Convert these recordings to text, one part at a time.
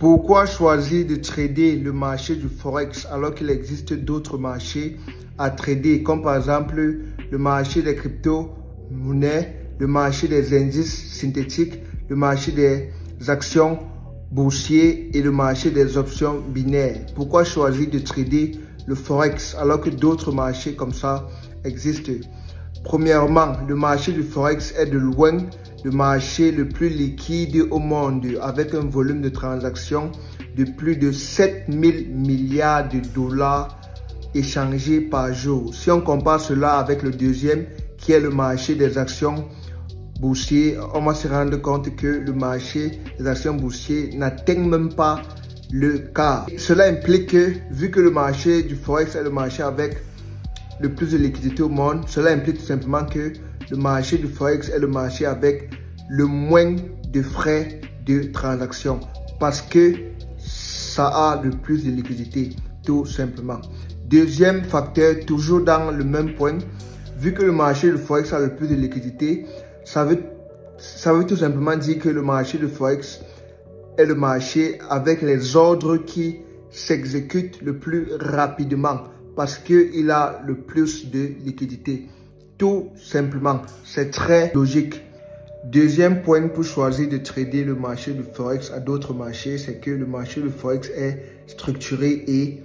Pourquoi choisir de trader le marché du Forex alors qu'il existe d'autres marchés à trader, comme par exemple le marché des crypto-monnaies, le marché des indices synthétiques, le marché des actions boursières et le marché des options binaires? Pourquoi choisir de trader le Forex alors que d'autres marchés comme ça existent? Premièrement, le marché du Forex est de loin le marché le plus liquide au monde avec un volume de transactions de plus de 7000 milliards de dollars échangés par jour. Si on compare cela avec le deuxième qui est le marché des actions boursières, on va se rendre compte que le marché des actions boursières n'atteint même pas le quart. Cela implique que vu que le marché du Forex est le marché avec le plus de liquidité au monde, cela implique tout simplement que le marché du Forex est le marché avec le moins de frais de transaction parce que ça a le plus de liquidité, tout simplement. Deuxième facteur, toujours dans le même point, vu que le marché du Forex a le plus de liquidité, ça veut tout simplement dire que le marché du Forex est le marché avec les ordres qui s'exécutent le plus rapidement parce qu'il a le plus de liquidité. Tout simplement, c'est très logique. Deuxième point pour choisir de trader le marché du Forex à d'autres marchés, c'est que le marché du Forex est structuré et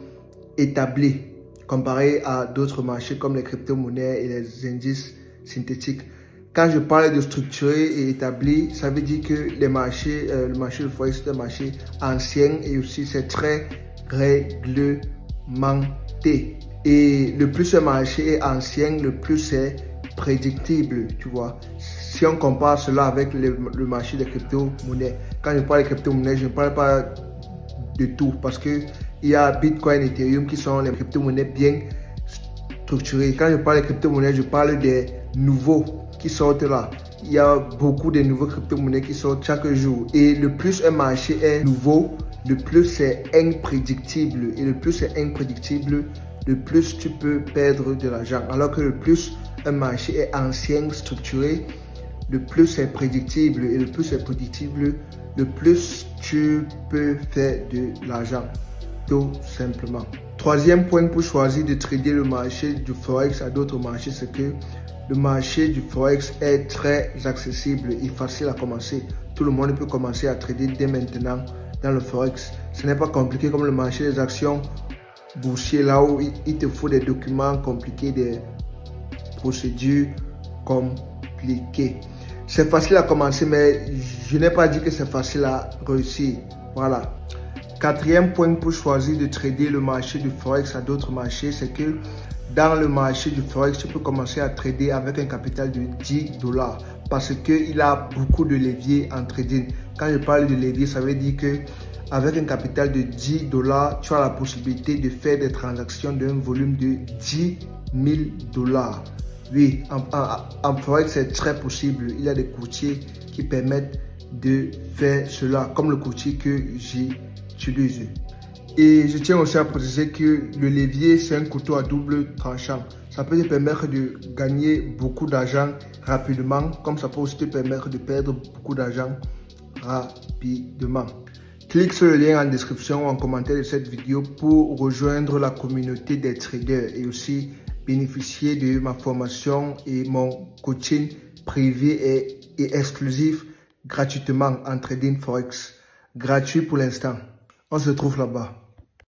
établi comparé à d'autres marchés comme les crypto-monnaies et les indices synthétiques. Quand je parle de structuré et établi, ça veut dire que le marché du Forex est un marché ancien et aussi c'est très réglementé. Et le plus un marché est ancien, le plus c'est prédictible, tu vois. Si on compare cela avec le marché des crypto-monnaies, quand je parle de crypto-monnaies, je ne parle pas de tout parce que il y a Bitcoin et Ethereum qui sont les crypto-monnaies bien structurées. Quand je parle de crypto-monnaies, je parle des nouveaux qui sortent là. Il y a beaucoup de nouveaux crypto-monnaies qui sortent chaque jour. Et le plus un marché est nouveau, le plus c'est imprédictible. Et le plus c'est imprédictible, le plus tu peux perdre de l'argent. Alors que le plus un marché est ancien, structuré, le plus c'est prédictible. Et le plus c'est prédictible, le plus tu peux faire de l'argent. Tout simplement. Troisième point pour choisir de trader le marché du Forex à d'autres marchés, c'est que le marché du Forex est très accessible et facile à commencer. Tout le monde peut commencer à trader dès maintenant dans le Forex. Ce n'est pas compliqué comme le marché des actions boursières, là où il te faut des documents compliqués, des procédures compliquées. C'est facile à commencer, mais je n'ai pas dit que c'est facile à réussir. Voilà. Quatrième point pour choisir de trader le marché du Forex à d'autres marchés, c'est que dans le marché du Forex, tu peux commencer à trader avec un capital de 10 dollars parce qu'il a beaucoup de leviers en trading. Quand je parle de levier, ça veut dire que avec un capital de 10 dollars, tu as la possibilité de faire des transactions d'un volume de 10 000 dollars. Oui, en Forex, c'est très possible. Il y a des courtiers qui permettent de faire cela, comme le courtier que j'utilise. Et je tiens aussi à préciser que le levier, c'est un couteau à double tranchant. Ça peut te permettre de gagner beaucoup d'argent rapidement, comme ça peut aussi te permettre de perdre beaucoup d'argent rapidement. Clique sur le lien en description ou en commentaire de cette vidéo pour rejoindre la communauté des traders et aussi bénéficier de ma formation et mon coaching privé et exclusif gratuitement en trading Forex. Gratuit pour l'instant. On se retrouve là-bas.